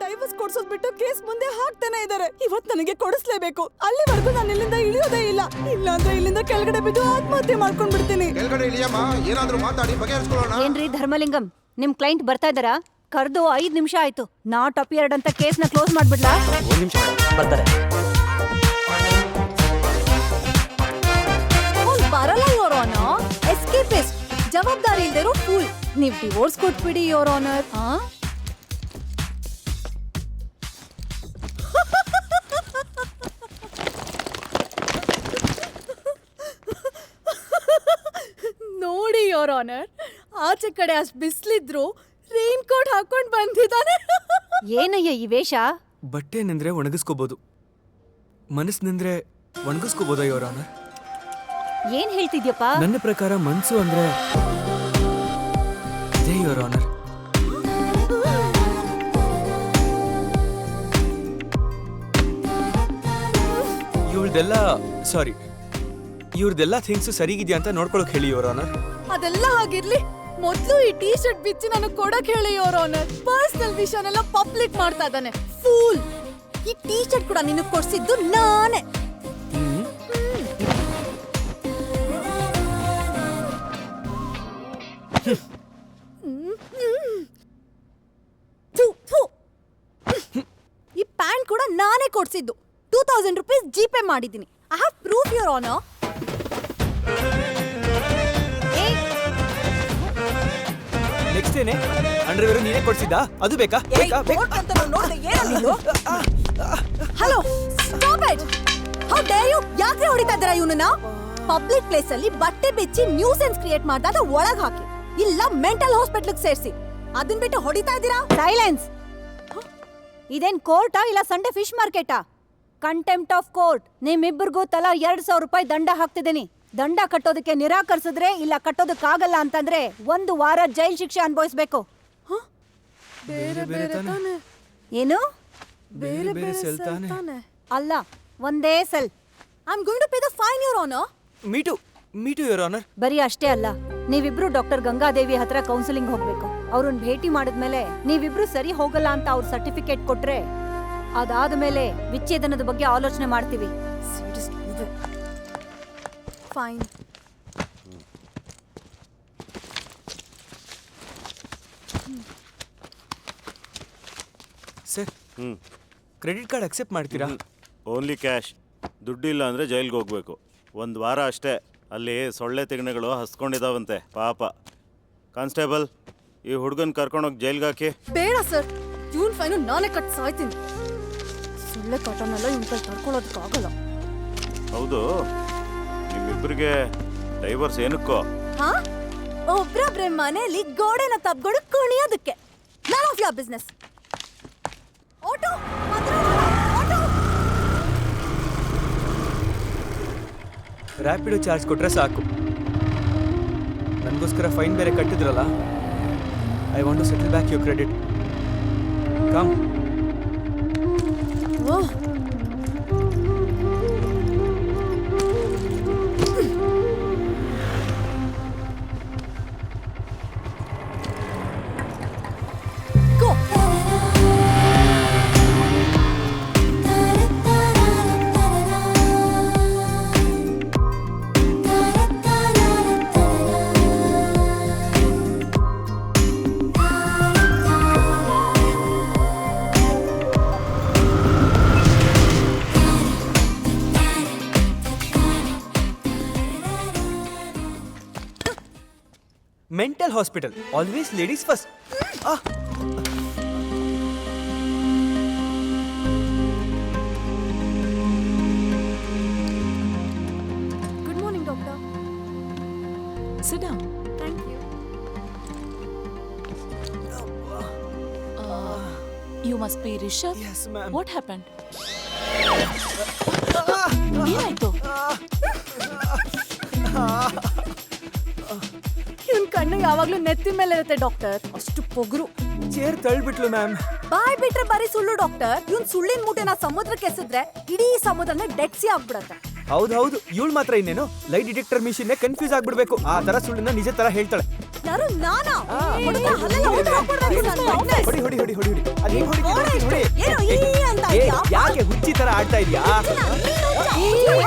Divorce ಕೊಡ್ಸೋದ್ ಬಿಟ್ಟು case ಮುಂದೆ ಹಾಕ್ತಾನೆ ಇದಾರೆ. ಇವತ್ ನನಗೆ ಕೊಡಿಸ್ಲೇಬೇಕು. ಅಲ್ಲಿವರೆಗೂ ನಾನು ಇಲ್ಲಿಂದ ಇಳಿಯೋದೇ ಇಲ್ಲ. ಇಲ್ಲಾಂದ್ರೆ ಇಲ್ಲಿಂದ ಕೆಳಗಡೆ ಬಿದ್ದು ಆತ್ಮಹತ್ಯೆ ಮಾಡ್ಕೊಂಡ್ ಬಿಡ್ತೀನಿ. ಕೆಳಗಡೆ ಇಳಿಯಮ್ಮ, ಏನಾದ್ರೂ ಮಾತಾಡಿ ಬಗೆಹರಿಸ್ಕೊಳ್ಳೋಣ. ಏನ್ರಿ ಧರ್ಮಲಿಂಗಂ, ನಿಮ್ ಕ್ಲೈಂಟ್ ಬರ್ತಾ ಇದಾರಾ? ಕರ್ದು 5 ನಿಮಿಷ ಆಯ್ತು. ನಾಟ್ ಅಪಿಯರ್ಡ್ ಅಂತ ಕೇಸ್ನ ಕ್ಲೋಸ್ ಮಾಡ್ಬಿಡ್ಲಾ? 1 ನಿಮಿಷ ಬರ್ತಾರೆ. ಬರಲ್ಲ ಯೋರ್ ಆನರ್. ಎಸ್ಕೇಪಿಸ್ಟ್, ಜವಾಬ್ದಾರಿ ಇಲ್ದಿರೋ ಫೂಲ್. ನೀವ್ ಡಿವೋರ್ಸ್ ಕೊಟ್ಬಿಡಿ ಯೋರ್ ಆನರ್. ನೋಡಿ ಯೋರ್ ಆನರ್, ಆಚೆ ಕಡೆ ಅಷ್ಟ್ ಬಿಸ್ಲಿದ್ರು ರೈನ್ ಕೋಟ್ ಹಾಕೊಂಡ್ ಬಂದಿದ್ದಾನೆ. ಏನಯ್ಯ ಈ ವೇಷ? ಬಟ್ಟೆ ನಿಂದ್ರೆ ಒಣಗಿಸ್ಕೋಬಹುದು, ಮನಸ್ಸು ನಿಂದ್ರೆ ಒಣಗಿಸ್ಕೋಬೋದಾ ಯೋರ್ ಆನರ್? ಏನ್ ಹೇಳ್ತಿದ್ಯಪ್ಪ? ನನ್ನ ಪ್ರಕಾರ ಮನ್ಸು ಅಂದ್ರೆ ಇದೇ ಯೋರ್ ಆನರ್. ಇವ್ರದೆಲ್ಲ ಥಿಂಗ್ಸ್ ಸರಿಗಿದ್ಯಾ ಅಂತ ನೋಡ್ಕೊಳಕ್ ಹೇಳಿ ಯೋರ್ ಆನರ್. ಅದೆಲ್ಲ ಹಾಗಿರ್ಲಿ, ಮೊದ್ಲು ಈ ಟೀ ಶರ್ಟ್ ಬಿಚ್ಚಿ ನನಗೆ ಕೊಡಕ್ ಹೇಳಿ ಯೋರ್ ಆನರ್. ಪರ್ಸನಲ್ ವಿಷಯನೆಲ್ಲ ಪಬ್ಲಿಕ್ ಮಾಡ್ತಾ ಇದ್ದಾನೆ, ಫೂಲ್. ಈ ಟೀ ಶರ್ಟ್ ಕೂಡ ನಿನಗೆ ಕೊಡ್ಸಿದ್ದು ನಾನೇ. ಈ ಪ್ಯಾಂಟ್ ಕೂಡ ನಾನೇ ಕೊಡ್ಸಿದ್ದು. 2000 ರೂಪೀಸ್ ಜಿಪೇ ಮಾಡಿದ್ದೀನಿ. I have proof your honour. Next ಏನೇ ಅಂಡರ್ವೇರ್ ನೀನೇ ಕೊಡ್ಸಿದ್ದಾ? ಅದು ಬೇಕಾ? Hello, stop it. How dare you? ಯಾಕೆ ಹೊಡಿತಾ ಇದ್ದೀರಾ ಇವನನ್ನ? ಪಬ್ಲಿಕ್ ಪ್ಲೇಸ್ ಅಲ್ಲಿ ಬಟ್ಟೆ ಬಿಚ್ಚಿ ನ್ಯೂಸೆನ್ಸ್ ಕ್ರಿಯೇಟ್ ಮಾಡ್ದಾಗ ಒಳಗ್ ಹಾಕಿ, ಇಲ್ಲ ಮೆಂಟಲ್ ಹಾಸ್ಪಿಟಲ್ ಸೇರಿಸಿ. ಅದನ್ ಬಿಟ್ಟು ಹೊಡಿತಾ ಇದ್ದೀರಾ? ಸೈಲೆನ್ಸ್. ಇದೇನ್ ಕೋರ್ಟಾ ಇಲ್ಲ ಸಂಡೆ ಫಿಶ್ ಮಾರ್ಕೆಟಾ? Contempt of court. ನಿಮ್ಮಿಬ್ಬರಿಗೂ ತಲಾ 2000 ರೂಪಾಯಿ ದಂಡ ಹಾಕ್ತಿದ್ದೀನಿ. ದಂಡ ಕಟ್ಟೋದಕ್ಕೆ ನಿರಾಕರಿಸಿದ್ರೆ ಇಲ್ಲ ಕಟ್ಟೋದಕ್ಕಾಗಲ್ಲ ಅಂತಂದ್ರೆ 1 ವಾರ ಜೈಲ್ ಶಿಕ್ಷೆ ಅನುಭವಿಸ್ಬೇಕು. ಬೇರೆ ಬೇರೆ ತಾನೆ? ಏನು? ಬೇರೆ ಬೇರೆ ಸೆಲ್ ತಾನೆ? ಅಲ್ಲ, ಒಂದೇ cell. I am going to pay the fine your honour. Me too your honour. ಬರೀ ಅಷ್ಟೇ ಅಲ್ಲ, ನೀವಿಬ್ರು ಡಾಕ್ಟರ್ ಗಂಗಾದೇವಿ ಹತ್ರ ಕೌನ್ಸಿಲಿಂಗ್ ಹೋಗ್ಬೇಕು. ಅವ್ರನ್ನ ಭೇಟಿ ಮಾಡಿದ್ಮೇಲೆ ನೀವಿಬ್ರು ಸರಿ ಹೋಗಲ್ಲ ಅಂತ ಅವ್ರ ಸರ್ಟಿಫಿಕೇಟ್ ಕೊಟ್ರೆ ಅದಾದ್ಮೇಲೆ ವಿಚ್ಛೇದನದ ಬಗ್ಗೆ ಆಲೋಚನೆ ಮಾಡ್ತೀವಿ. Fine. Sir, credit card accept ಮಾಡ್ತೀರಾ? Only cash. ದುಡ್ಡಿಲ್ಲ ಅಂದರೆ ಜೈಲ್ಗೆ ಹೋಗ್ಬೇಕು. 1 ವಾರ ಅಷ್ಟೇ. ಅಲ್ಲಿ ಸೊಳ್ಳೆ ತಿಗಣೆಗಳು ಹಸ್ಕೊಂಡಿದ್ದಾವಂತೆ ಪಾಪ. ಕಾನ್ಸ್ಟೇಬಲ್, ಈ ಹುಡುಗನ್ ಕರ್ಕೊಂಡೋಗಿ ಜೈಲ್ಗೆ ಹಾಕಿ. ಬೇಡ ಸರ್, ಇವನ್ ಫೈನು ನಾನೇ ಕಟ್ ಸಾಯ್ತೀನಿ. ಸೊಳ್ಳೆ ಕಾಟನೆಲ್ಲ ಇವನ್ ಕೈ ತಡ್ಕೊಳ್ಳೋದಕ್ಕಾಗಲ್ಲ. ಹೌದು, ನಿಮ್ಮಿಬ್ಬರಿಗೆ ಡೈವರ್ಸ್ ಏನಕ್ಕೋ? ಹಾ, ಒಬ್ರೊಬ್ರೆ ಮನೆಯಲ್ಲಿ ಗೋಡೆನ ತಬ್ಗೋಡು ಕುಣಿಯೋದಕ್ಕೆ. None of your business. Auto, auto. Rapido charge ಕೊಟ್ರೆ ಸಾಕು. ನನಗೋಸ್ಕರ ಫೈನ್ ಬೇರೆ ಕಟ್ಟಿದ್ರಲ್ಲ. I want to settle back your credit. Come. Oh, go. Mental hospital, always ladies first. Good morning, doctor. Sit down. Thank you. You must be Rishabh. Yes, ma'am. What happened? ಏನಾಯ್ತು? ಇವನ್ ಕಣ್ಣು ಯಾವಾಗ್ಲೂ ನೆತ್ತಿ ಮೇಲೆ ಇರುತ್ತೆ doctor. ಅಷ್ಟು Pogaru. Chair ತಳ್ಬಿಟ್ಲು ma'am. ಬಾಯ್ ಬಿಟ್ರೆ ಬರೀ ಸುಳ್ಳು ಡಾಕ್ಟರ್. ಇವನ್ ಸುಳ್ಳಿನ ಮೂಟೆನ ಸಮುದ್ರಕ್ಕೆ ಎಸೆದ್ರೆ ಇಡೀ ಸಮುದ್ರನೇ ಡೆಡ್ ಸಿ ಆಗ್ಬಿಡತ್ತೆ. ಹೌದು, ಇವಳು ಮಾತ್ರ ಇನ್ನೇನು ಲೈ ಡಿಟೆಕ್ಟರ್ ಮಿಷಿನ್ ಕನ್ಫ್ಯೂಸ್ ಆಗ್ಬಿಡ್ಬೇಕು. ಆ ತರ ಸುಳ್ಳನ್ನ ನಿಜ ತರ ಹೇಳ್ತಾಳೆ. ಯಾರು ನಾನಾ? ಹುಡುಗ ಹಲ್ಲೆಲ್ಲ ಊಟ ಹಾಕ್ಬಿಡ್ಬೇಕು ನನ್ ಮಗ್ನೆ. ಹೊಡಿ ಹೊಡಿ ಹೊಡಿ ಹೊಡಿ ಹೊಡಿ ಅದು ಹೆಂಗ್ ಹೊಡಿತಿದ್ದೆ ಅಂತ ಹೊಡಿ. ಏನೋ ಈ ಅಂತ ಏ, ಇದ್ಯಾ? ಯಾಕೆ ಹುಚ್ಚಿ ತರ ಆಡ್ತಾ ಇದೀಯಾ?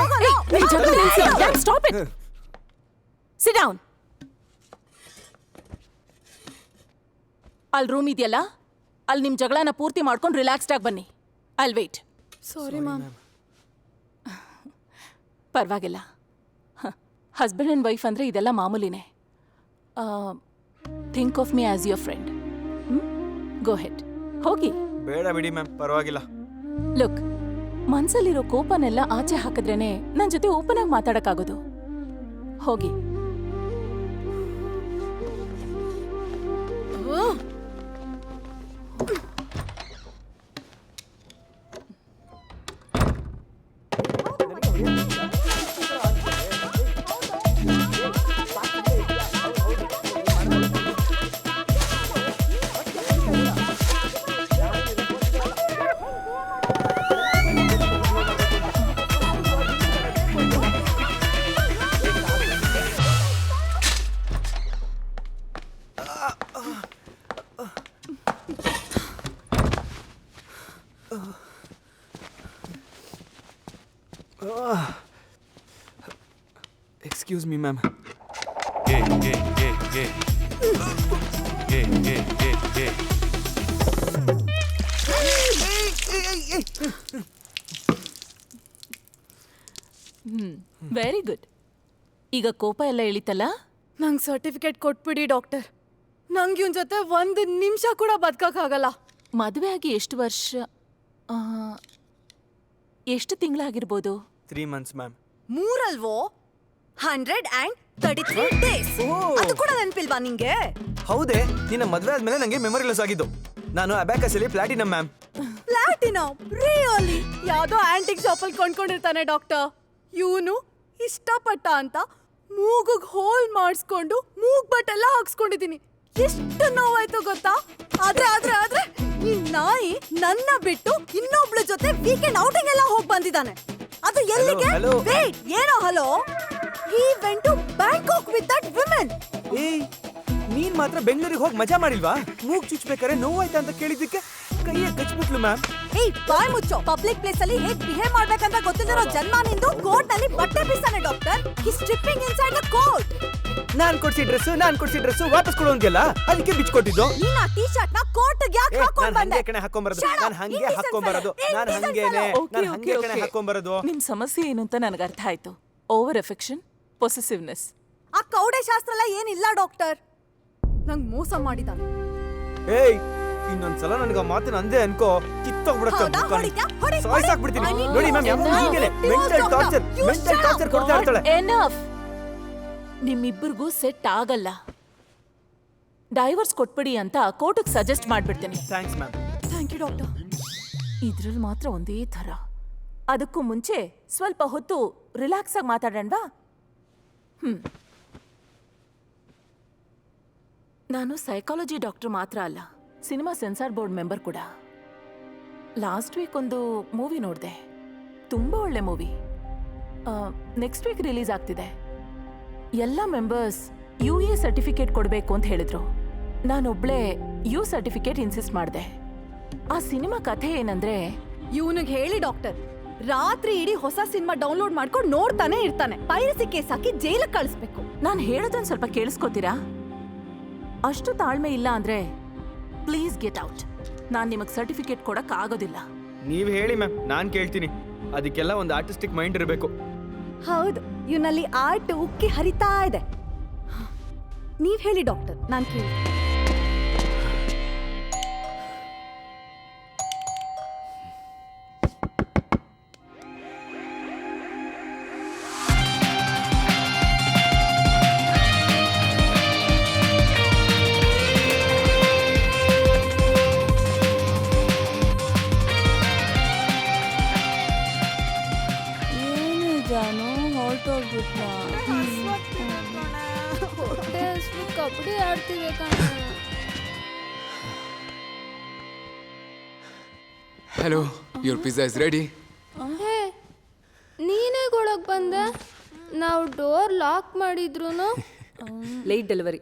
Stop it. Sit down. ಅಲ್ಲಿ ರೂಮ್ ಇದೆಯಲ್ಲ, ಅಲ್ಲಿ ನಿಮ್ ಜಗಳನ ಪೂರ್ತಿ ಮಾಡ್ಕೊಂಡು ರಿಲ್ಯಾಕ್ಸ್ಡ್ ಆಗಿ ಬನ್ನಿ. I'll wait. Sorry ma'am. ಪರವಾಗಿಲ್ಲ. ಹಸ್ಬೆಂಡ್ ಆ್ಯಂಡ್ ವೈಫ್ ಅಂದರೆ ಇದೆಲ್ಲ ಮಾಮೂಲಿನೇ. Think of me as your friend. Go ahead, ಹೋಗಿ. ಬೇಡ ಬಿಡಿ ಮ್ಯಾಮ್, ಪರವಾಗಿಲ್ಲ. ಲುಕ್, ಮನ್ಸಲ್ಲಿರೋ ಕೋಪನೆಲ್ಲ ಆಚೆ ಹಾಕಿದ್ರೇನೆ ನನ್ನ ಜೊತೆ ಓಪನ್ ಆಗಿ ಮಾತಾಡಕ್ಕಾಗೋದು. ಹೋಗಿ. Excuse me, ma'am. Very good. ಈಗ ಕೋಪ ಎಲ್ಲ ಇಳಿತಲ್ಲ? ನಂಗೆ ಸರ್ಟಿಫಿಕೇಟ್ ಕೊಟ್ಬಿಡಿ ಡಾಕ್ಟರ್. ನಂಗೆ ಇವನ್ ಜೊತೆ ಒಂದು ನಿಮಿಷ ಕೂಡ ಬದುಕಕ್ಕಾಗಲ್ಲ. ಮದುವೆ ಆಗಿ ಎಷ್ಟು ವರ್ಷ, ಎಷ್ಟು ತಿಂಗಳಾಗಿರ್ಬೋದು? 3 months, ma'am. ಮೂರಲ್ವೋ? 133 days. ಅದು ಕೂಡ ನೆನಪಿಲ್ವಾ ನಿಂಗೆ? ಹೌದೇ, ನಿನ್ನ ಮದುವೆ ಆದ್ಮೇಲೆ ನಂಗೆ ಮೆಮೊರಿ ಲಾಸ್ ಆಗಿದ್ದು. ನಾನು ಅಬ್ಯಾಕಸ್ ಅಲ್ಲಿ ಪ್ಲಾಟಿನಮ್ ಮ್ಯಾಮ್. ಪ್ಲಾಟಿನಮ್? ರಿಯಲಿ? ಯಾವ್ದೋ ಆಂಟಿಕ್ ಶಾಪ್ ಅಲ್ಲಿ ಕೊಂಡ್ಕೊಂಡಿರ್ತಾನೆ ಡಾಕ್ಟರ್. ಇವನು ಇಷ್ಟಪಟ್ಟ ಅಂತ ಮೂಗುಗ್ ಹೋಲ್ ಮಾಡಿಸ್ಕೊಂಡು ಮೂಗ್ ಬಟ್ಟೆಲ್ಲ ಹಾಕ್ಸ್ಕೊಂಡಿದೀನಿ. ಎಷ್ಟು ನೋವಾಯ್ತು ಗೊತ್ತಾ? ಆದ್ರೆ ಈ ನಾಯಿ ನನ್ನ ಬಿಟ್ಟು ಇನ್ನೊಬ್ಳ ಜೊತೆ ವೀಕೆಂಡ್ ಔಟಿಂಗ್ ಎಲ್ಲ ಹೋಗಿ ಬಂದಿದ್ದಾನೆ. ಅದು ಎಲ್ಲಿಗೆ? Hello. ವೇಟ್, ಏನೋ hello? He went to Bangkok with that woman. ಏಯ್, ನೀನ್ ಮಾತ್ರ ಬೆಂಗಳೂರಿಗೆ ಹೋಗಿ ಮಜಾ ಮಾಡಿಲ್ವಾ? ಮೂಗ್ ಚುಚ್ಬೇಕಾರೆ ನೋವಾಯ್ತಾ ಅಂತ ಕೇಳಿದ್ದಕ್ಕೆ ಕೈಯ ಕಚ್ಬಿಟ್ಲು ಮ್ಯಾಮ್. ಏಯ್, ಬಾಯ್ ಮುಚ್ಚೋ. ಪಬ್ಲಿಕ್ ಪ್ಲೇಸ್ ಅಲ್ಲಿ ಹೇಗ್ ಬಿಹೇವ್ ಮಾಡ್ಬೇಕಂತ ಗೊತ್ತಿಲ್ಲರೋ ಜನ್ಮ ನಿಂದು. ಕೋರ್ಟ್ ನಲ್ಲಿ ಬಟ್ಟೆ ಬೀಸಾನೆ doctor. He's stripping inside the court. ನಾನ್ ಕೊಡ್ಸಿ ಡ್ರೆಸ್ ವಾಪಸ್ ಕೊಡು ಅಂದ್ಯಲ್ಲ, ಅದಕ್ಕೆ ಬಿಚ್ಕೊಟ್ಟಿದ್ದು. ನೀನ್ ಆ ಟೀ ಶರ್ಟ್ ನ ಕೋರ್ಟ್ ಗೆ ಯಾಕೆ ಹಾಕೊಂಡ್ ಬಂದೆ? ನಾನು ಹಂಗೆ ಹಾಕೊಂಬರೋದು. ನಿಮ್ ಸಮಸ್ಯೆ ಏನು ಅಂತ ನನಗೆ ಅರ್ಥ ಆಯ್ತು. Over affection, possessiveness. ಆ ಕೌಡೆ ಶಾಸ್ತ್ರ ಎಲ್ಲ ಏನಿಲ್ಲ ಡಾಕ್ಟರ್. ನಂಗ್ ಮೋಸ ಮಾಡಿದಾನೆ. ಏಯ್, ಇನ್ನೊಂದ್ಸಲ ನನಗೆ ಆ ಮಾತನ್ನ ಅಂದೆ ಅನ್ಕೋ, ಕಿತ್ತೋಗ್ಬಿಡತ್ತೆ. ಹೌದಾ? ಹೊಡಿತ್ಯಾ? ಹೊಡಿ, ಸಾಯ್ಸಾಕ್ಬಿಡ್ತೀನಿ. I need ನೋಡಿ to ಮ್ಯಾಮ್, ಯಾವಾಗ know. ಹೀಗೇನೆ ಮೆಂಟಲ್ ಟಾರ್ಚರ್ ಕೊಡ್ತಾ ಇರ್ತಾಳೆ. ಎನಫ್. ನಿಮ್ಮಿಬ್ಬರಿಗೂ ಸೆಟ್ ಆಗಲ್ಲ. ಡೈವರ್ಸ್ ಕೊಟ್ಬಿಡಿ ಅಂತ ಕೋರ್ಟ್ಗೆ ಸಜೆಸ್ಟ್ ಮಾಡ್ಬಿಡ್ತೀನಿ. Thanks ma'am. Thank you doctor. ಇದ್ರಲ್ಲಿ ಮಾತ್ರ ಒಂದೇ ಥರ. ಅದಕ್ಕೂ ಮುಂಚೆ ಸ್ವಲ್ಪ ಹೊತ್ತು ರಿಲ್ಯಾಕ್ಸ್ ಆಗಿ ಮಾತಾಡೋಣವಾ? ನಾನು ಸೈಕಾಲಜಿ ಡಾಕ್ಟರ್ ಮಾತ್ರ ಅಲ್ಲ, ಸಿನಿಮಾ ಸೆನ್ಸಾರ್ ಬೋರ್ಡ್ ಮೆಂಬರ್ ಕೂಡ. ಲಾಸ್ಟ್ ವೀಕ್ ಒಂದು ಮೂವಿ ನೋಡಿದೆ, ತುಂಬ ಒಳ್ಳೆ ಮೂವಿ. ನೆಕ್ಸ್ಟ್ ವೀಕ್ ರಿಲೀಸ್ ಆಗ್ತಿದೆ. ಎಲ್ಲ ಮೆಂಬರ್ಸ್ UA ಸರ್ಟಿಫಿಕೇಟ್ ಕೊಡಬೇಕು ಅಂತ ಹೇಳಿದ್ರು. ನಾನೊಬ್ಳೆ U ಸರ್ಟಿಫಿಕೇಟ್ ಇನ್ಸಿಸ್ಟ್ ಮಾಡಿದೆ. ಆ ಸಿನಿಮಾ ಕಥೆ ಏನಂದ್ರೆ, ಇವನಿಗೆ ಹೇಳಿ ಡಾಕ್ಟರ್, ರಾತ್ರಿ ಇಡೀ ಹೊಸ ಸಿನಿಮಾ ಡೌನ್ಲೋಡ್ ಮಾಡ್ಕೊಂಡು ನೋಡ್ತಾನೆ ಇರ್ತಾನೆ. ಪೈರಸಿ ಕೇಸ್ ಹಾಕಿ ಜೈಲಿಗೆ ಕಳಿಸ್ಬೇಕು. ನಾನು ಹೇಳೋದನ್ನ ಸ್ವಲ್ಪ ಕೇಳಿಸ್ಕೊತೀರಾ? ಅಷ್ಟು ತಾಳ್ಮೆ ಇಲ್ಲ ಅಂದ್ರೆ ಪ್ಲೀಸ್ ಗೆಟ್ ಔಟ್. ನಾನು ನಿಮಗೆ ಸರ್ಟಿಫಿಕೇಟ್ ಕೊಡಕ್ ಆಗೋದಿಲ್ಲ. ನೀವ್ ಹೇಳಿ ಮ್ಯಾಮ್, ನಾನ್ ಕೇಳ್ತೀನಿ. ಅದಕ್ಕೆಲ್ಲ ಒಂದು ಆರ್ಟಿಸ್ಟಿಕ್ ಮೈಂಡ್ ಇರಬೇಕು. ಹೌದು, ಇವನಲ್ಲಿ ಆರ್ಟ್ ಉಕ್ಕಿ ಹರಿತಾ ಇದೆ. ನೀವ್ ಹೇಳಿ ಡಾಕ್ಟರ್, ನಾನ್ ಕೇಳಿ. ಕಬಡ್ಡಿ ಆಡ್ತೀವಿ ಕಣ. Hello, your pizza is ready. Hey, ನೀನೇ ಕೊಡಕ್ ಬಂದೆ? ನಾವು ಡೋರ್ ಲಾಕ್ ಮಾಡಿದ್ರು. Late delivery.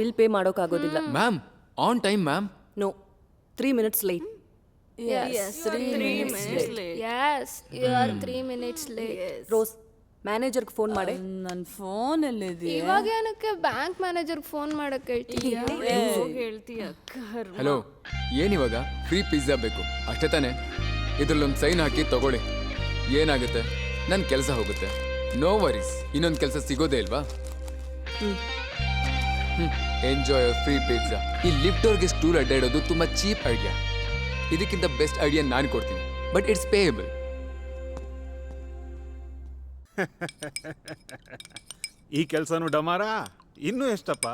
ಬಿಲ್ ಪೇ ಮಾಡೋಕ್ಕಾಗೋದಿಲ್ಲ. Ma'am on time ma'am. No, 3 minutes late. Yes, 3 minutes late. Yes, you are 3 minutes late. Rose, ಮ್ಯಾನೇಜರ್ಗೆ ಫೋನ್ ಮಾಡಿ. ನನ್ನ ಫೋನ್ ಎಲ್ಲಿದೆ? ಇವಾಗ ಏನಕ್ಕೆ ಬ್ಯಾಂಕ್ ಮ್ಯಾನೇಜರ್ ಫೋನ್ ಮಾಡಕ್ಕೆ ಹೇಳ್ತೀಯಾ? ಹಲೋ, ಏನಿವಾಗ ಫ್ರೀ ಪಿಜ್ಜಾ ಬೇಕು ಅಷ್ಟೇ ತಾನೇ? ಇದ್ರಲ್ಲೊಂದು ಸೈನ್ ಹಾಕಿ ತಗೊಳ್ಳಿ. ಏನಾಗುತ್ತೆ, ನನ್ನ ಕೆಲಸ ಹೋಗುತ್ತೆ. ನೋ ವರೀಸ್, ಇನ್ನೊಂದು ಕೆಲಸ ಸಿಗೋದೇ ಇಲ್ವಾ? Enjoy free pizza. ಈ ಲಿಫ್ಟೋರ್ಗೆ ಸ್ಟೂಲ್ ಅಡ್ಡಾಡೋದು ತುಂಬ ಚೀಪ್ ಐಡಿಯಾ. ಇದಕ್ಕಿಂತ ಬೆಸ್ಟ್ ಐಡಿಯಾ ನಾನು ಕೊಡ್ತೀನಿ, ಬಟ್ ಇಟ್ಸ್ ಪೇಯಬಲ್. ಈ ಕೆಲಸನೂ ಡಮಾರ. ಇನ್ನೂ ಎಷ್ಟಪ್ಪ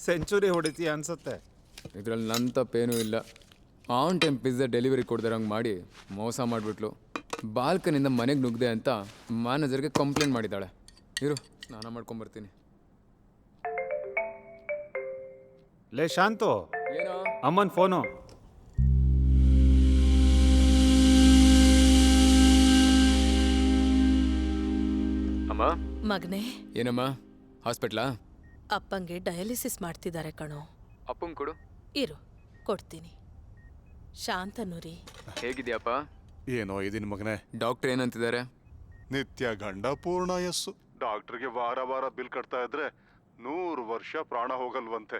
ಸೆಂಚುರಿ ಹೊಡಿತೀಯ ಅನ್ಸುತ್ತೆ. ಇದರಲ್ಲಿ ನನ್ನ ತಪ್ಪೇನೂ ಇಲ್ಲ. ಆನ್ ಟೈಮ್ ಪಿಜ್ಜಾ ಡೆಲಿವರಿ ಕೊಡ್ದಾರಂಗೆ ಮಾಡಿ ಮೋಸ ಮಾಡಿಬಿಟ್ಲು. ಬಾಲ್ಕನಿಂದ ಮನೆಗೆ ನುಗ್ದೆ ಅಂತ ಮ್ಯಾನೇಜರ್ಗೆ ಕಂಪ್ಲೇಂಟ್ ಮಾಡಿದ್ದಾಳೆ. ಇರು, ಸ್ನಾನ ಮಾಡ್ಕೊಂಬರ್ತೀನಿ. ಲೇ ಶಾಂತು, ಏನೋ ಅಮ್ಮನ ಫೋನು. ಅಮ್ಮ. ಮಗನೇ, ಏನಮ್ಮ, ಹಾಸ್ಪಿಟ್ಲಾ? ಅಪ್ಪಂಗೆ ಡಯಾಲಿಸಿಸ್ ಮಾಡ್ತಿದ್ದಾರೆ ಕಣೋ. ಅಪ್ಪಂಗೆ ಕೊಡು. ಇರು, ಕೊಡ್ತೀನಿ. ಶಾಂತನುರಿ, ಹೇಗಿದೆಯಪ್ಪ? ಏನೋ ಇದೀನಿ ಮಗನೇ. ಡಾಕ್ಟರ್ ಏನಂತಿದ್ದಾರೆ? ನಿತ್ಯ ಗಂಡ ಪೂರ್ಣಾಯಸ್ಸು. ಡಾಕ್ಟರ್ಗೆ ವಾರ ವಾರ ಬಿಲ್ ಕಟ್ತಾ ಇದ್ರೆ 100 ವರ್ಷ ಪ್ರಾಣ ಹೋಗಲ್ವಂತೆ.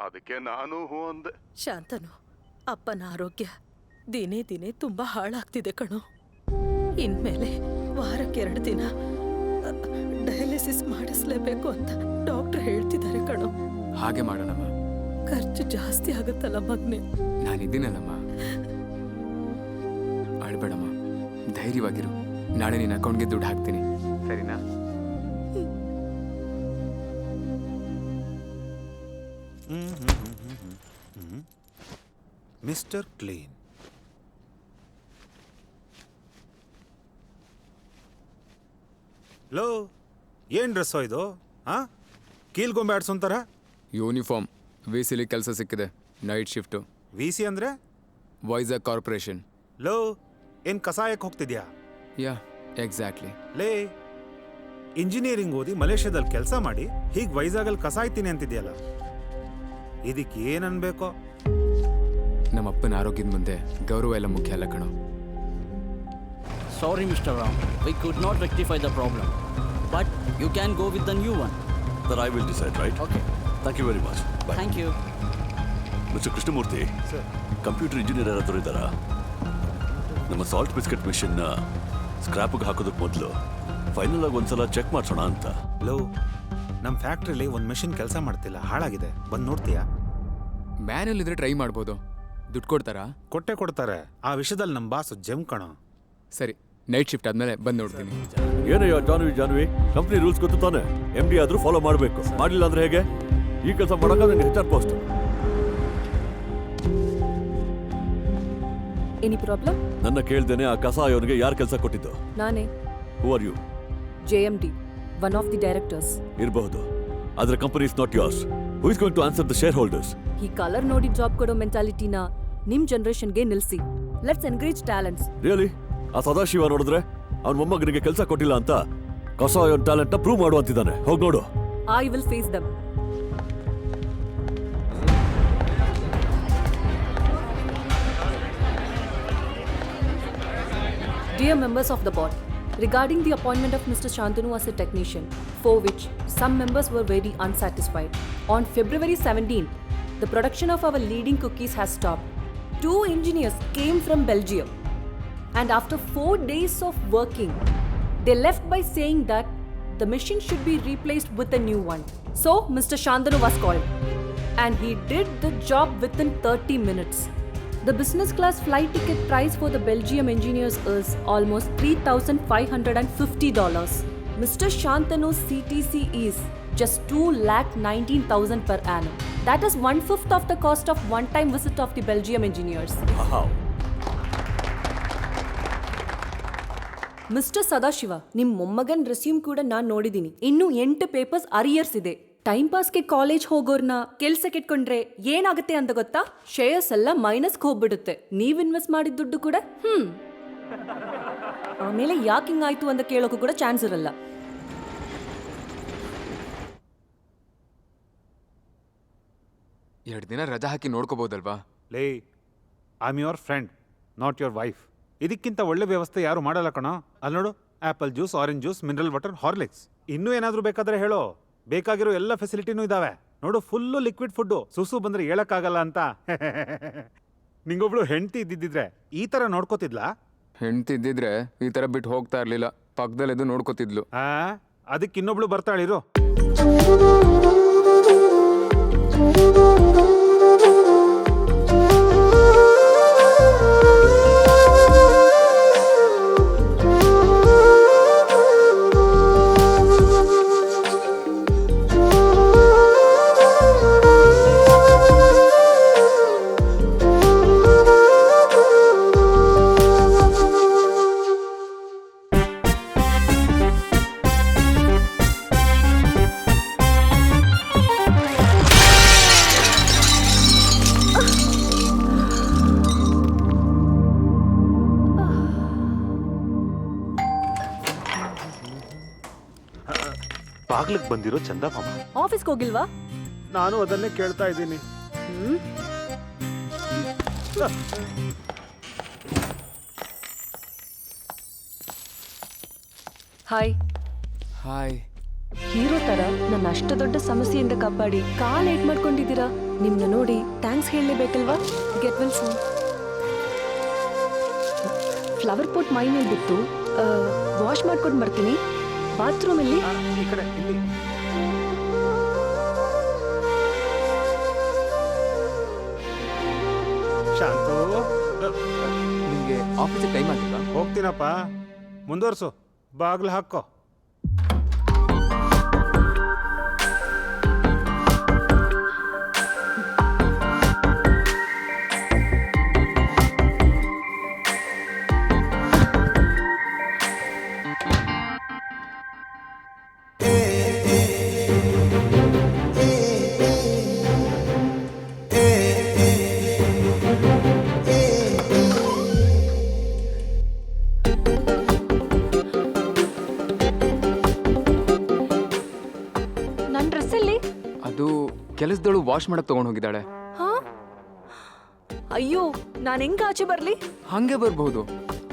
ಅದಕ್ಕೆ ನಾನು ಹೂ ಅಂದೆ. ಶಾಂತನು, ಅಪ್ಪನ ಆರೋಗ್ಯ ದಿನೇ ದಿನೇ ತುಂಬಾ ಹಾಳಾಗ್ತಿದೆ ಕಣೋ. ಇನ್ಮೇಲೆ ವಾರಕ್ಕೆ 2 ದಿನ ಡಯಾಲಿಸಿಸ್ ಮಾಡಿಸ್ಲೇಬೇಕು ಅಂತ ಡಾಕ್ಟರ್ ಹೇಳ್ತಿದ್ದಾರೆ ಕಣೋ. ಹಾಗೆ ಮಾಡೋಣಮ್ಮ. ಖರ್ಚು ಜಾಸ್ತಿ ಆಗುತ್ತಲ್ಲ ಮಗ್ನೆ. ನಾನಿದ್ದೀನಲ್ಲಮ್ಮ, ಅಳ್ಬೇಡಮ್ಮ, ಧೈರ್ಯವಾಗಿರು. ನಾಳೆ ನಿನ್ನ ಅಕೌಂಟ್ಗೆ ದುಡ್ಡು ಹಾಕ್ತೀನಿ, ಸರಿನಾ? Mister clean. ಲೋ, ಏನ್ ಡ್ರೆಸ್ಸೋ ಇದು? ಹಾಂ, ಕೀಲ್ಗೊಂಬೆ ಆಡ್ಸೋಂತಾರ. ಯೂನಿಫಾರ್ಮ್. ವಿ ಸಿಲಿ ಕೆಲಸ ಸಿಕ್ಕಿದೆ, ನೈಟ್ ಶಿಫ್ಟು. ವಿ ಸಿ ಅಂದರೆ? ವೈಜಾಗ್ ಕಾರ್ಪೊರೇಷನ್. ಲೋ, ಏನು ಕಸಾಯಕ್ಕೆ ಹೋಗ್ತಿದ್ಯಾ? ಯಾ, ಎಕ್ಸಾಕ್ಟ್ಲಿ. ಲೇ, ಇಂಜಿನಿಯರಿಂಗ್ ಓದಿ ಮಲೇಷ್ಯಾದಲ್ಲಿ ಕೆಲಸ ಮಾಡಿ ಹೀಗೆ ವೈಜಾಗಲ್ಲಿ ಕಸಾಯ್ತೀನಿ ಅಂತಿದ್ಯಲ್ಲ, ಇದಕ್ಕೆ ಏನು ಅನ್ಬೇಕೋ? ನಮ್ಮ ಅಪ್ಪನ ಆರೋಗ್ಯದ ಮುಂದೆ ಗೌರವ ಎಲ್ಲ ಮುಖ್ಯ ಅಲ್ಲ ಕಣೋ. Sorry, Mr. Ram. We could not rectify the problem. But you can go with the new one. That I will decide, right? Okay. Thank you very much. Bye. Thank you. Mr. Krishnamurthy, computer engineer ಯಾರಾದರೂ ಇದ್ದಾರಾ? ನಮ್ಮ salt biscuit ಮಿಷನ್ನ ಸ್ಕ್ರಾಪ್ಗೆ ಹಾಕೋದಕ್ಕೆ ಮೊದಲು final ಆಗಿ ಒಂದ್ಸಲ check ಮಾಡಿಸೋಣ ಅಂತ. Low, ನಮ್ಮ ಫ್ಯಾಕ್ಟ್ರಿಲಿ ಒಂದು ಮೆಷಿನ್ ಕೆಲಸ ಮಾಡ್ತಿಲ್ಲ, ಹಾಳಾಗಿದೆ. ಬಂದು ನೋಡ್ತೀಯಾ? ಮ್ಯಾನುವಲ್ ಇದ್ರೆ ಟ್ರೈ ಮಾಡ್ಬೋದು. ದುಡ್ಡು ಕೊಡ್ತಾರಾ? ಕೊಟ್ಟೆ ಕೊಡ್ತಾರೆ. ಆ ವಿಷಯದಲ್ಲಿ ನಮ್ಮ ಬಾಸು ಜಮ್ ಕಣೋ. ಸರಿ, ನೈಟ್ ಶಿಫ್ಟ್ ಆದ್ಮೇಲೆ ಬಂದು ನೋಡ್ತೀನಿ. ಏನಯ್ಯ ಜಾನ್ವಿ, ಕಂಪ್ನಿ ರೂಲ್ಸ್ ಗೊತ್ತು ತಾನೆ? MD ಆದರೂ ಫಾಲೋ ಮಾಡಬೇಕು. ಮಾಡಲಿಲ್ಲ ಅಂದ್ರೆ ಹೇಗೆ? ಈ ಕೆಲಸ ಮಾಡೋಕ್ಕಾದ್ರೆ ನನಗೆ HR ಪೋಸ್ಟ್. Any problem? ನನ್ನ ಕೇಳ್ದೇನೆ ಆ ಕಸಾಯವನಿಗೆ ಯಾರು ಕೆಲಸ ಕೊಟ್ಟಿದ್ದು? ನಾನೇ. Who are you? JMD, one of the directors. ಇರಬಹುದು, ಆದರೆ company is not yours. Who is going to answer the shareholders? ಈ ಕಲರ್ ನೋಡಿ ಜಾಬ್ ಕೊಡೋ ಮೆಂಟಾಲಿಟಿನ ನಿಮ್ ಜನರೇಷನ್ಗೆ ನಿಲ್ಸಿ. Let's encourage talents. ರಿಯಲಿ? ಆ ಸದಾಶಿವ ನೋಡಿದ್ರೆ ಅವನ ಮೊಮ್ಮಗನಿಗೆ ಕೆಲಸ ಕೊಟ್ಟಿಲ್ಲ ಅಂತ ಕಸಾಯವನ್ ಟ್ಯಾಲೆಂಟ್ ನ ಪ್ರೂವ್ ಮಾಡುವಂತಿದ್ದಾನೆ. ಹೋಗಿ ನೋಡು. I will face them. Dear members of the board, regarding the appointment of Mr. Shantanu as a technician, for which some members were very unsatisfied, on February 17, the production of our leading cookies has stopped. 2 engineers came from Belgium, and after 4 days of working, they left by saying that the machine should be replaced with a new one. So, Mr. Shantanu was called, and he did the job within 30 minutes. The business class flight ticket price for the Belgium engineers is almost $3,550. Mr. Shantanu's CTC is just 2,19,000 per annum. That is 1/5 of the cost of one-time visit of the Belgium engineers. Wow. Mister Sadashiva, ನಿಮ್ಮ ಮೊಮ್ಮಗನ್ resume ಕೂಡ ನಾನು ನೋಡಿದ್ದೀನಿ. ಇನ್ನು 8 papers arrears ಇದೆ. Time ಪಾಸ್ಗೆ college ಹೋಗೋರ್ನ ಕೆಲ್ಸಕ್ಕೆ ಇಟ್ಕೊಂಡ್ರೆ ಏನಾಗುತ್ತೆ ಅಂತ ಗೊತ್ತಾ? ಶೇರ್ಸ್ ಎಲ್ಲ ಮೈನಸ್ಗೆ ಹೋಗ್ಬಿಡುತ್ತೆ. ನೀವ್ ಇನ್ವೆಸ್ಟ್ ಮಾಡಿದ ದುಡ್ಡು ಕೂಡ ಆಮೇಲೆ ಯಾಕೆ ಹಿಂಗಾಯ್ತು ಅಂತ ಕೇಳೋಕ್ಕೂ ಕೂಡ ಚಾನ್ಸ್ ಇರಲ್ಲ. 2 ದಿನ ರಜಾ ಹಾಕಿ ನೋಡ್ಕೋಬೋದಲ್ವಾ? ಲೇ, I am your friend, not your wife. ಇದಕ್ಕಿಂತ ಒಳ್ಳೆ ವ್ಯವಸ್ಥೆ ಯಾರು ಮಾಡಲ್ಲ ಕಣೋ. ಅಲ್ಲಿ ನೋಡು, apple juice, orange juice, mineral water, Horlicks. ಇನ್ನೂ ಏನಾದರೂ ಬೇಕಾದರೆ ಹೇಳೋ, ಬೇಕಾಗಿರೋ ಎಲ್ಲ ಫೆಸಿಲಿಟಿನೂ ಇದ್ದಾವೆ. ನೋಡು, ಫುಲ್ಲು ಲಿಕ್ವಿಡ್ ಫುಡ್ಡು. ಸುಸು ಬಂದರೆ ಹೇಳಕ್ಕಾಗಲ್ಲ ಅಂತ. ನಿಂಗೊಬ್ಳು ಹೆಂಡತಿ ಇದ್ದಿದ್ರೆ ಈ ಥರ ನೋಡ್ಕೋತಿದ್ಲಾ? ಹೆಂಡ್ತಿ ಇದ್ದಿದ್ರೆ ಈ ಥರ ಬಿಟ್ಟು ಹೋಗ್ತಾ ಇರಲಿಲ್ಲ. ಪಕ್ಕದಲ್ಲೆದು ನೋಡ್ಕೋತಿದ್ಲು. ಅದಕ್ಕೆ ಇನ್ನೊಬ್ಳು ಬರ್ತಾಳಿರು. ಬಾಗ್ಲಿಗೆ ಬಂದಿರೋ ಚಂದ ಮಾಮ. ಆಫೀಸ್ಗೆ ಹೋಗಿಲ್ವಾ? ನಾನು ಅದನ್ನೇ ಕೇಳ್ತಾ ಇದ್ದೀನಿ. ಹಾಯ್. ಹಾಯ್. ಹೀರೋ ತರ ನನ್ನ ಅಷ್ಟು ದೊಡ್ಡ ಸಮಸ್ಯೆಯಿಂದ ಕಾಪಾಡಿ ಕಾಲ್ ಏಟ್ ಮಾಡ್ಕೊಂಡಿದ್ದೀರಾ. ನಿಮ್ನ ನೋಡಿ ಥ್ಯಾಂಕ್ಸ್ ಹೇಳಲೇಬೇಕಲ್ವಾ? Get well soon. Flower pot ಮೈ ಮೇಲೆ ಬಿತ್ತು, ವಾಶ್ ಮಾಡ್ಕೊಂಡು ಬರ್ತೀನಿ. ಬಾತ್ರೂಮಲ್ಲಿ ಈ ಕಡೆ ಇಲ್ಲಿ. ಶಾಂತು, ನಿಮಗೆ ಆಫೀಸಿಗೆ ಟೈಮ್ ಆಗಿಲ್ವಾ? ಹೋಗ್ತೀನಪ್ಪ, ಮುಂದುವರ್ಸು. ಬಾಗ್ಲು ಹಾಕೋ. ಕೆಲಸದಳು ವಾಶ್ ಮಾಡಕ್ ತಗೊಂಡ್ ಹೋಗಿದ್ದಾಳೆ. ಅಯ್ಯೋ, ನಾನು ಹೆಂಗ ಆಚೆ ಬರ್ಲಿ? ಹಂಗೆ ಬರ್ಬಹುದು.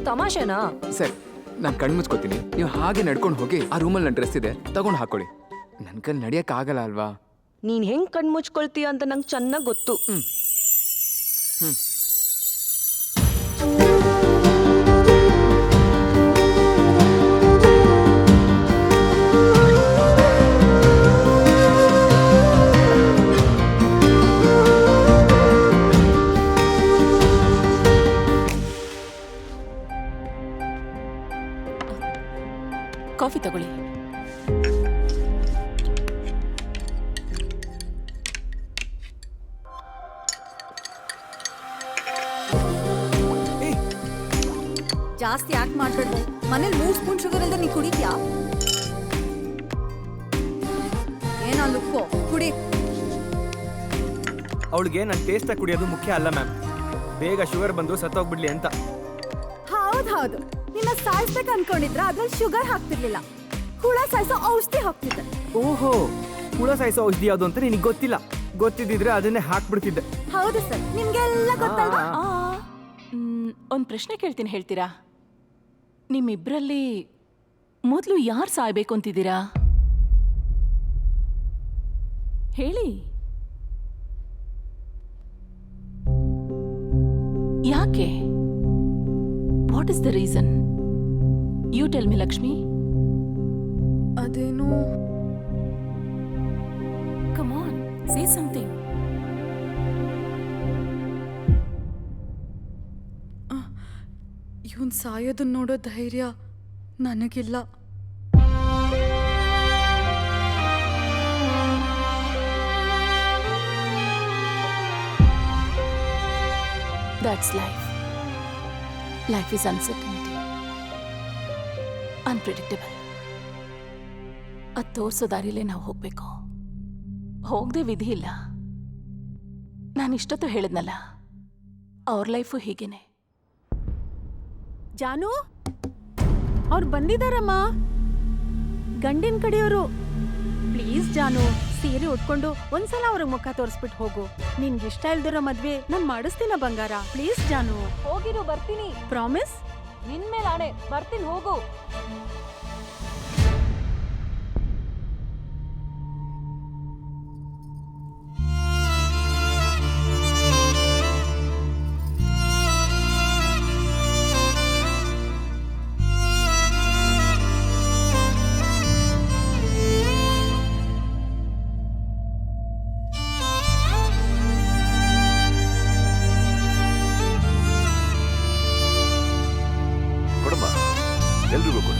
ತಮಾಷೆನಾ? ಸರಿ, ನಾನು ಕಣ್ಣು ಮುಚ್ಕೋತೀನಿ, ನೀವು ಹಾಗೆ ನಡ್ಕೊಂಡು ಹೋಗಿ ಆ ರೂಮಲ್ಲಿ ನನ್ನ ಡ್ರೆಸ್ ಇದೆ ತಗೊಂಡು ಹಾಕೊಳ್ಳಿ. ನನ್ನ ಕೈಲಿ ನಡಿಯಕ್ ಆಗಲ್ಲ ಅಲ್ವಾ? ನೀನ್ ಹೆಂಗ್ ಕಣ್ಣು ಮುಚ್ಕೊಳ್ತೀಯ ಅಂತ ನಂಗೆ ಚೆನ್ನಾಗಿ ಗೊತ್ತು. ಕಾಫಿ ತಗೊಳ್ಳಿ. ಜಾಸ್ತಿ ಯಾಕೆ ಮಾಡ್ಬೇಡ್ದು? ಮನೇಲಿ 3 ಸ್ಪೂನ್ ಶುಗರ್ ಇಲ್ದ ನೀ ಕುಡಿದ್ಯಾ? ಏನೋ ಲುಕ್ಕು, ಕುಡಿ. ಅವಳಿಗೆ ನನ್ನ ಟೇಸ್ಟಾಗಿ ಕುಡಿಯೋದು ಮುಖ್ಯ ಅಲ್ಲ ಮ್ಯಾಮ್, ಬೇಗ ಶುಗರ್ ಬಂದು ಸತ್ತೋಗ್ಬಿಡ್ಲಿ ಅಂತ. ಹೌದು, ನಿನ್ನ ಸಾಯಿಸ್ಬೇಕು ಅನ್ಕೊಂಡಿದ್ರ ಅದ್ರಲ್ಲಿ ಶುಗರ್ ಹಾಕ್ತಿರ್ಲಿಲ್ಲ, ಹುಳ ಸಾಯಿಸೋ ಔಷಧಿ ಹಾಕ್ತಿದ್ದೆ. ಓಹೋ, ಹುಳ ಸಾಯಿಸೋ ಔಷಧಿ ಯಾವುದು ಅಂತ ನಿನಗೆ ಗೊತ್ತಿಲ್ಲ. ಗೊತ್ತಿದ್ದಿದ್ರೆ ಅದನ್ನೇ ಹಾಕ್ಬಿಡ್ತಿದ್ದೆ. ಹೌದು ಸರ್, ನಿಮ್ಗೆಲ್ಲ ಗೊತ್ತಲ್ವಾ? ಒಂದು ಪ್ರಶ್ನೆ ಕೇಳ್ತೀನಿ, ಹೇಳ್ತೀರಾ? ನಿಮ್ಮಿಬ್ರಲ್ಲಿ ಮೊದಲು ಯಾರು ಸಾಯ್ಬೇಕು ಅಂತಿದ್ದೀರಾ? ಹೇಳಿ. ಯಾಕೆ? What is the reason? You tell me Lakshmi. ಅದೇನು, ಕಮ್ ಆನ್, ಸೇ ಸಮಥಿಂಗ್. ಇವನ್ ಸಾಯೋದನ್ನ ನೋಡೋ ಧೈರ್ಯ ನನಗಿಲ್ಲ. That's life. Life is uncertainty, unpredictable. ಅದು ತೋರಿಸೋ ದಾರಿಲೇ ನಾವು ಹೋಗ್ಬೇಕು, ಹೋಗದೆ ವಿಧಿ ಇಲ್ಲ. ನಾನು ಇಷ್ಟೊತ್ತು ಹೇಳಿದ್ನಲ್ಲ, ಅವ್ರ ಲೈಫು ಹೀಗೇನೆ. ಜಾನು, ಅವ್ರು ಬಂದಿದಾರಮ್ಮ, ಗಂಡಿನ ಕಡೆಯವರು. ಪ್ಲೀಸ್ ಜಾನು, ಸೀರೆ ಉಟ್ಕೊಂಡು ಒಂದ್ಸಲ ಅವ್ರಿಗೆ ಮುಖ ತೋರಿಸ್ಬಿಟ್ಟು ಹೋಗು. ನಿನ್ಗೆ ಇಷ್ಟ ಇಲ್ದಿರೋ ಮದ್ವೆ ನಾನ್ ಮಾಡಿಸ್ತೀನ ಬಂಗಾರ. ಪ್ಲೀಸ್ ಜಾನು. ಹೋಗಿರು, ಬರ್ತೀನಿ. ಪ್ರಾಮಿಸ್? ನಿನ್ ಮೇಲೆ ಆಣೆ, ಬರ್ತೀನಿ, ಹೋಗು. ಕೊಡಮ್ಮ, ಎಲ್ರಿಗೂ ಕೊಡ.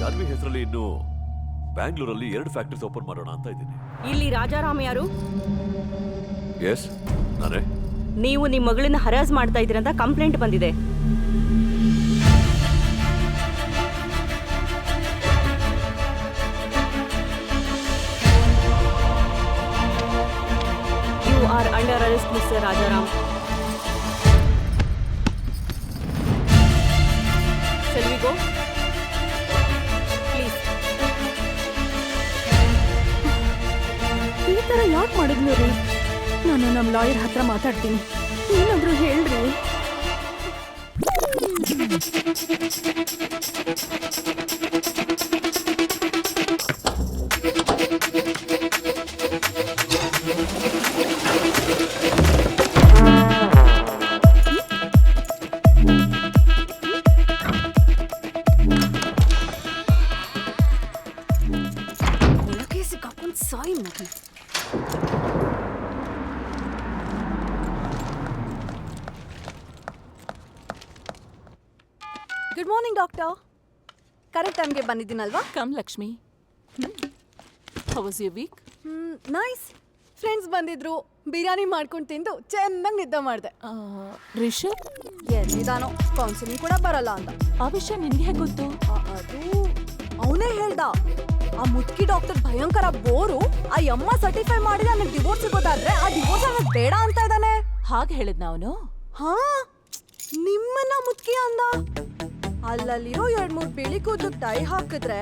ಜಾನ್ವಿ ಹೆಸರಲ್ಲಿ ಇನ್ನು ಬ್ಯಾಂಗ್ಳೂರಲ್ಲಿ 2 ಫ್ಯಾಕ್ಟರೀಸ್ ಓಪನ್ ಮಾಡೋಣ ಅಂತ ಇದ್ದೀನಿ. ಇಲ್ಲಿ ರಾಜಾರಾಮ್ ಯಾರು? ಎಸ್, ನಾನೇ. ನೀವು ನಿಮ್ಮ ಮಗಳನ್ನ ಹರಾಜ್ ಮಾಡ್ತಾ ಇದ್ದೀರಂತ ಕಂಪ್ಲೇಂಟ್ ಬಂದಿದೆ. You are under arrest mister Rajaram. Shall we go? Please. ಈ ತರ ಯಾಕೆ ಮಾಡಿದ್ಲು ರೀ? ನಾನು ನಮ್ಮ ಲಾಯರ್ ಹತ್ರ ಮಾತಾಡ್ತೀನಿ. ಏನಾದ್ರೂ ಹೇಳ್ರಿ. ಒಳಗೆ ಸಿಕ್ಕಾಕೊಂಡ್ ಸಾಯಿ ಮಗು. Good morning doctor. ಕರೆಕ್ಟ್ ಟೈಮ್ಗೆ ಬಂದಿದ್ದೀನಲ್ವಾ? Come Lakshmi. How was your week? Nice. Friends ಬಂದಿದ್ರು, ಬಿರಿಯಾನಿ ಮಾಡ್ಕೊಂಡು ತಿಂದು ಚೆನ್ನಾಗಿ ನಿದ್ದೆ ಮಾಡಿದೆ. ರಿಷಬ್ ಎಲ್ಲಿದಾನೋ, ಕೌನ್ಸಿಲಿಂಗ್ ಕೂಡ ಬರಲ್ಲ ಅಂತ. ಆ ವಿಷಯ ನಿನ್ಗೆ ಹೇಗೆ ಗೊತ್ತು? ಅದು ಅವನೇ ಹೇಳ್ದ. ಆ ಮುದುಕಿ ಡಾಕ್ಟರ್ ಭಯಂಕರ ಬೋರು. ಆ ಯಮ್ಮ ಸರ್ಟಿಫೈ ಮಾಡಿ ನನಗೆ ಡಿವೋರ್ಸ್ ಸಿಗೋದಾದ್ರೆ ಆ ಡಿವೋರ್ಸ್ ನನಗೆ ಬೇಡ ಅಂತ ಇದ್ದಾನೆ. ಹಾಗೆ ಹೇಳಿದ್ನ ಅವನು? ಹಾ, ನಿಮ್ಮನ್ನ ಮುದುಕಿ ಅಂದ. ಅಲ್ಲಲ್ಲಿರೋ 2-3 ಬಿಳಿ ಕೂದಲು ಟೈ ಹಾಕಿದ್ರೆ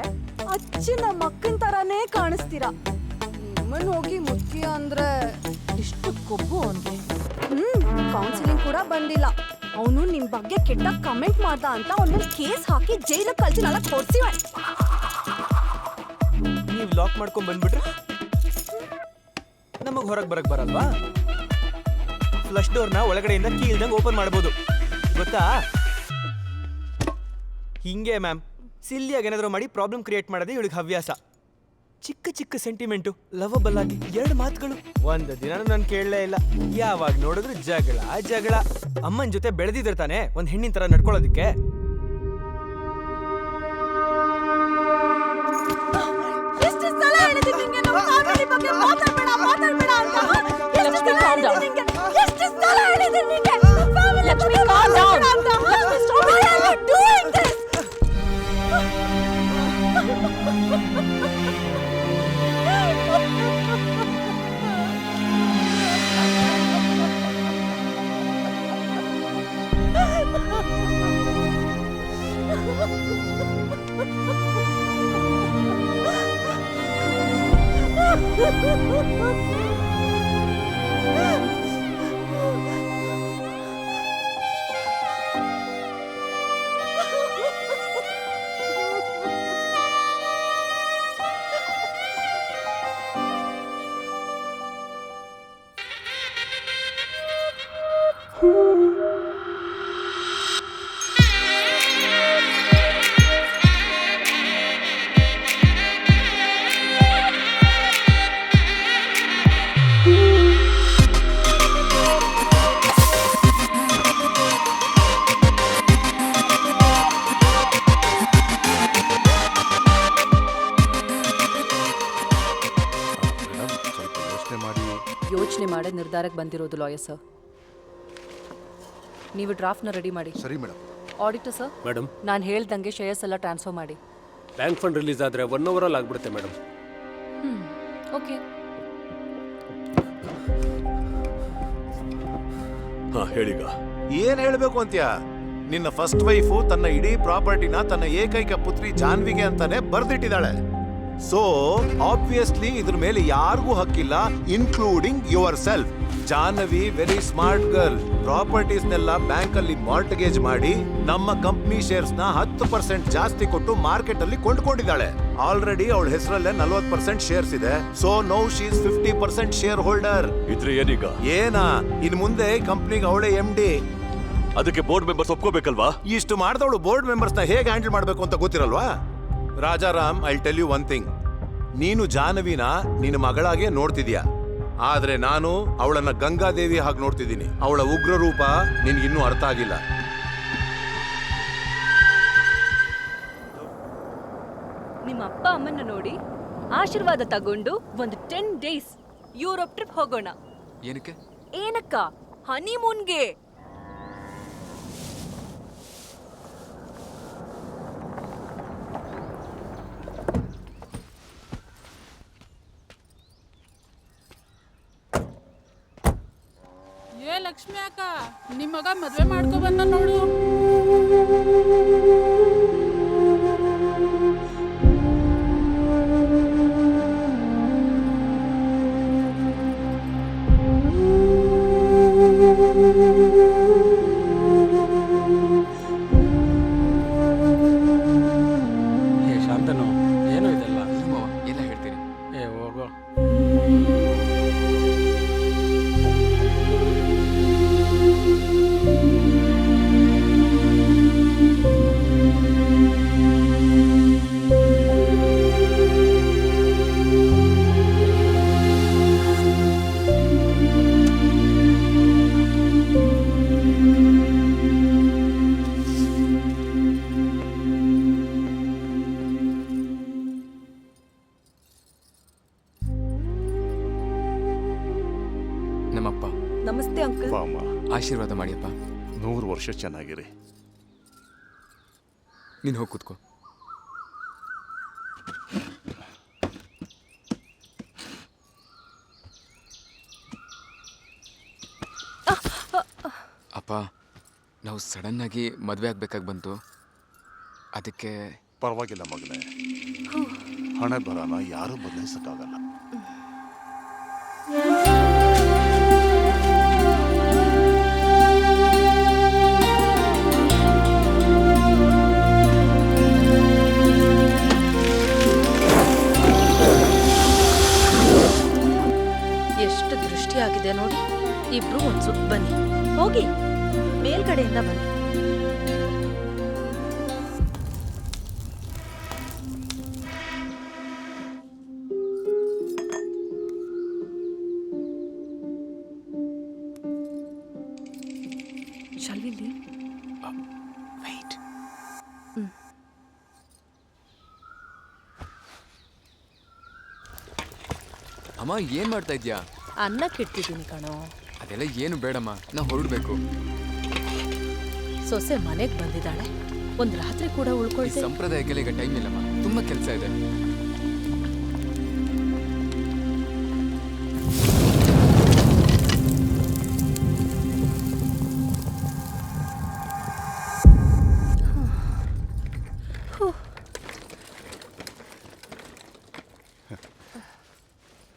ಅಚ್ಚಿನ ಮಕ್ಕನ್ ತರಾನೇ ಕಾಣಿಸ್ತೀರಾ. ನಿಮ್ಮನ್ ಹೋಗಿ ಮುದುಕಿ ಅಂದ್ರೆ ಇಷ್ಟು ಕೊಬ್ಬು ಅವನ್ಗೆ. ಕೌನ್ಸಿಲಿಂಗ್ ಕೂಡ ಬಂದಿಲ್ಲ. ಅವನು ನಿಮ್ ಬಗ್ಗೆ ಕೆಟ್ಟ ಕಮೆಂಟ್ ಮಾಡ್ದ ಅಂತ ಅವನ ಮೇಲೆ ಕೇಸ್ ಹಾಕಿ ಜೈಲಿಗೆ ಕಳ್ಸಿ ನಾಲ್ಕು ಕೊಡ್ಸಿವೆ. ನೀವ್ ಲಾಕ್ ಮಾಡ್ಕೊಂಡ್ ಬಂದ್ಬಿಟ್ರೆ ನಮಗ್ ಹೊರಗ್ ಬರಕ್ ಬರಲ್ವಾ? ಫ್ಲಶ್ ಡೋರ್ನ ಒಳಗಡೆಯಿಂದ ಕೀ ಇಲ್ದಂಗ್ ಓಪನ್ ಮಾಡ್ಬೋದು, ಗೊತ್ತಾ? ಹಿಂಗೆ ಮ್ಯಾಮ್, ಸಿಲ್ಲಿಯಾಗಿ ಏನಾದ್ರು ಮಾಡಿ ಪ್ರಾಬ್ಲಮ್ ಕ್ರಿಯೇಟ್ ಮಾಡೋದೇ ಇವಳಿಗೆ ಹವ್ಯಾಸ. ಚಿಕ್ಕ ಚಿಕ್ಕ ಸೆಂಟಿಮೆಂಟು, ಲವಬಲ್ ಆಗಿ 2 ಮಾತುಗಳು. ಒಂದು ದಿನ ನಾನು ಕೇಳಲೇ ಇಲ್ಲ. ಯಾವಾಗ ನೋಡಿದ್ರು ಜಗಳ ಜಗಳ. ಅಮ್ಮನ ಜೊತೆ ಬೆಳೆದಿದ್ರೆ ತಾನೆ ಒಂದ್ ಹೆಣ್ಣಿನ ತರ ನಡ್ಕೊಳ್ಳೋದಿಕ್ಕೆ. ಎಷ್ಟು ಸಲ ಹೇಳಿದ್ದೀನಿ ನಿಂಗೆ ನಮ್ಮ ಫ್ಯಾಮಿಲಿ ಬಗ್ಗೆ ಮಾತಾಡಬೇಡ ಮಾತಾಡಬೇಡ ಅಂತ? Lakshmi, calm down. ಎಷ್ಟು ಸಲ ಹೇಳಿದ್ದೀನಿ ನಿಂಗೆ ನಮ್ಮ family Lakshmi, calm down. Lakshmi, stop. Why are you doing this? ಯೋಚನೆ ಮಾಡೇ ನಿರ್ಧಾರಕ್ಕೆ ಬಂದಿರೋದು ಲಾಯರ್ ಸರ್. ನೀವು ಡ್ರಾಫ್ಟ್ನ ರೆಡಿ ಮಾಡಿ. ಸರಿ ಮೇಡಮ್. ಆಡಿಟರ್ ಸರ್, ಮೇಡಮ್, ನಾನು ಹೇಳ್ದಂಗೆ ಶೇರ್ಸ್ ಎಲ್ಲ ಟ್ರಾನ್ಸ್ಫರ್ ಮಾಡಿ. ಬ್ಯಾಂಕ್ ಫಂಡ್ ರಿಲೀಸ್ ಆದರೆ 1 ಅವರಲ್ಲಿ ಆಗ್ಬಿಡುತ್ತೆ ಮೇಡಮ್. ಓಕೆ. ಹಾ, ಹೇಳೀಗ. ಏನ್ ಹೇಳ್ಬೇಕು ಅಂತ್ಯಾ? ನಿನ್ನ ಫಸ್ಟ್ ವೈಫು ತನ್ನ ಇಡೀ ಪ್ರಾಪರ್ಟಿನ ತನ್ನ ಏಕೈಕ ಪುತ್ರಿ ಜಾನ್ವಿಗೆ ಅಂತಾನೆ ಬರ್ದಿಟ್ಟಿದ್ದಾಳೆ. ಸೊ ಆಬ್ವಿಯಸ್ಲಿ ಇದ್ರ ಮೇಲೆ ಯಾರಿಗೂ ಹಕ್ಕಿಲ್ಲ, including yourself. Jahnavi very smart girl. ಪ್ರಾಪರ್ಟೀಸ್ನೆಲ್ಲ ಬ್ಯಾಂಕ್ ಅಲ್ಲಿ ಮಾರ್ಟ್ಗೇಜ್ ಮಾಡಿ ನಮ್ಮ ಕಂಪ್ನಿ ಶೇರ್ಸ್ ನ 10% ಜಾಸ್ತಿ ಕೊಟ್ಟು ಮಾರ್ಕೆಟ್ ಅಲ್ಲಿ ಕೊಂಡ್ಕೊಂಡಿದ್ದಾಳೆ. ಆಲ್ರೆಡಿ ಅವಳ ಹೆಸರಲ್ಲೇ 40% ಶೇರ್ಸ್ ಇದೆ. So now she is 50% share holder. ಇದ್ರೆ ಏನೀಗ? ಏನಾ, ಇನ್ ಮುಂದೆ ಕಂಪ್ನಿಗೆ ಅವಳೇ MD. ಅದಕ್ಕೆ ಬೋರ್ಡ್ ಮೆಂಬರ್ಸ್ ಒಪ್ಕೋಬೇಕಲ್ವಾ? ಇಷ್ಟು ಮಾಡಿದವಳು ಬೋರ್ಡ್ ಮೆಂಬರ್ಸ್ ನ ಹೇಗೆ ಹ್ಯಾಂಡಲ್ ಮಾಡ್ಬೇಕು ಅಂತ ಗೊತ್ತಿರಲ್ವಾ? Rajaram, I tell you one thing. ನೀನು ಜಾಹ್ನವಿನ ನಿನ್ನ ಮಗಳಾಗೆ ನೋಡ್ತಿದ್ಯಾ, ಆದ್ರೆ ನಾನು ಅವಳನ್ನ ಗಂಗಾದೇವಿ ಹಾಗೆ ನೋಡ್ತಿದ್ದೀನಿ. ಅವಳ ಉಗ್ರ ರೂಪ ನಿನ್ಗಿನ್ನೂ ಅರ್ಥ ಆಗಿಲ್ಲ. ನಿಮ್ಮ ಅಪ್ಪ ಅಮ್ಮನ್ನ ನೋಡಿ ಆಶೀರ್ವಾದ ತಗೊಂಡು ಒಂದು 10 days ಯುರೋಪ್ ಟ್ರಿಪ್ ಹೋಗೋಣ. ಏನಕ್ಕೆ? ಏನಕ್ಕ? ಹನಿಮೂನ್ಗೆ. ಏ ಲಕ್ಷ್ಮಿ ಅಕ್ಕ, ನಿಮ್ಮ ಮಗ ಮದ್ವೆ ಮಾಡ್ಕೊ ಬಂದ ನೋಡು. ಏ ಶಾಂತನು, ಏನು ಇದೆಲ್ಲ? ಎಲ್ಲ ಹೇಳ್ತೀನಿ. ಏ ಹೋಗೋ. ನಮ್ಮಪ್ಪ. ನಮಸ್ತೆ ಅಂಕಲ್. ಆಶೀರ್ವಾದ ಮಾಡಿಯಪ್ಪ. 100 ವರ್ಷ ಚೆನ್ನಾಗಿರಿ. ನೀನು ಹೋಗಿ ಕೂತ್ಕೋ. ಅಪ್ಪ, ನಾವು ಸಡನ್ ಆಗಿ ಮದುವೆ ಆಗ್ಬೇಕಾಗಿ ಬಂತು, ಅದಕ್ಕೆ. ಪರವಾಗಿಲ್ಲ ಮಗನೇ, ಹಣೆ ಬರನ ಯಾರೂ ಬದಲಾಯಿಸಕ್ಕಾಗಲ್ಲ. ಎಷ್ಟು ದೃಷ್ಟಿಯಾಗಿದೆ ನೋಡಿ. ಇಬ್ರು ಒಂದ್ ಸುತ್ತ ಬನ್ನಿ, ಹೋಗಿ ಮೇಲ್ಗಡೆಯಿಂದ ಬನ್ನಿ. Shall we leave? Wait. ಅಮ್ಮ, ಏನ್ ಮಾಡ್ತಾ ಇದ್ಯಾ? ಅನ್ನ ಕೆಡ್ತಿದ್ದೀನಿ ಕಣೋ. ಅದೆಲ್ಲ ಏನು ಬೇಡಮ್ಮ, ನಾವು ಹೊರಡ್ಬೇಕು. ಸೊಸೆ ಮನೆಗ್ ಬಂದಿದ್ದಾಳೆ, ಒಂದ್ ರಾತ್ರಿ ಕೂಡ ಈ ಉಳ್ಕೊಳ್ತೆ. ಸಂಪ್ರದಾಯಕ್ಕೆಲ್ಲ ಈಗ ಟೈಮ್ ಇಲ್ಲಮ್ಮ, ತುಂಬಾ ಕೆಲಸ ಇದೆ.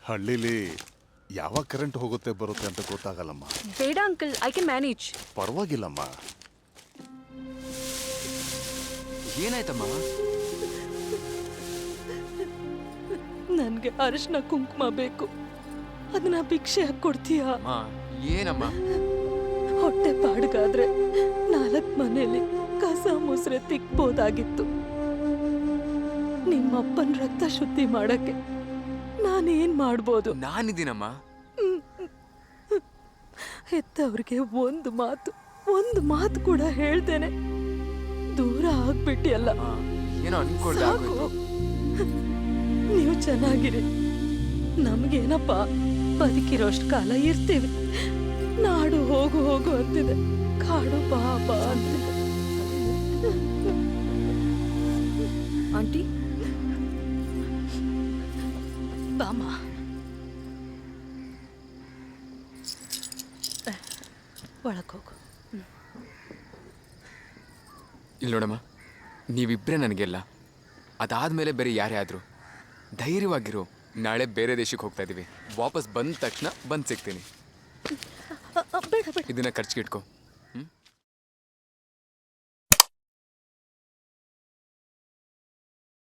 ಹಳ್ಳಿಲಿ ಯಾವಾಗ ಕರೆಂಟ್ ಹೋಗುತ್ತೆ ಬರುತ್ತೆ ಅಂತ ಗೊತ್ತಾಗಲ್ಲಮ್ಮ. ಬೇಡ ಅಂಕಲ್, ಐ ಕ್ಯಾನ್ ಮ್ಯಾನೇಜ್. ಪರವಾಗಿಲ್ಲಮ್ಮ. ಏನಾಯ್ತಮ್ಮ? ನನ್ಗೆ ಅರಿಶಿನ ಕುಂಕುಮ ಬೇಕು, ಅದನ್ನ ಭಿಕ್ಷೆ ಹಾಕಿ ಕೊಡ್ತೀಯಾ? ಏನಮ್ಮ? ಹೊಟ್ಟೆ ಪಾಡ್ಗಾದ್ರೆ 4 ಮನೇಲಿ ಕಸ ಮುಸ್ರೆ ತಿಕ್ಬೋದಾಗಿತ್ತು. ನಿಮ್ಮಪ್ಪನ ರಕ್ತ ಶುದ್ಧಿ ಮಾಡಕ್ಕೆ ನಾನೇನ್ ಮಾಡ್ಬೋದು? ನಾನಿದ್ದೀನಮ್ಮ. ಹೆತ್ತವ್ರಿಗೆ ಒಂದು ಮಾತು ಕೂಡ ಹೇಳ್ದೇನೆ ದೂರ ಆಗ್ಬಿಟ್ಟಿಯಲ್ಲ. ಏನೋ ಅನ್ಕೊಳ್ದೆ ಆಗೋಯ್ತು. ನೀವು ಚೆನ್ನಾಗಿರಿ, ನಮ್ಗೇನಪ್ಪ, ಬದುಕಿರೋಷ್ಟು ಕಾಲ ಇರ್ತೀವಿ. ನಾಡು ಹೋಗು ಹೋಗು ಅಂತಿದೆ, ಕಾಡು ಬಾ ಬಾ ಅಂತಿದೆ. ಆಂಟಿ, ಬಾಮ. ಒಳಗ್ ಹೋಗು. ಇಲ್ಲಿ ನೋಡಮ್ಮ, ನೀವಿಬ್ಬರೇ ನನಗೆಲ್ಲ. ಅದಾದಮೇಲೆ ಬೇರೆ ಯಾರೇ ಆದರೂ ಧೈರ್ಯವಾಗಿರು. ನಾಳೆ ಬೇರೆ ದೇಶಕ್ಕೆ ಹೋಗ್ತಾ ಇದ್ದೀವಿ. ವಾಪಸ್ ಬಂದ ತಕ್ಷಣ ಬಂದು ಸಿಗ್ತೀನಿ. ಇದನ್ನ ಖರ್ಚಿಗೆ ಇಟ್ಕೋ.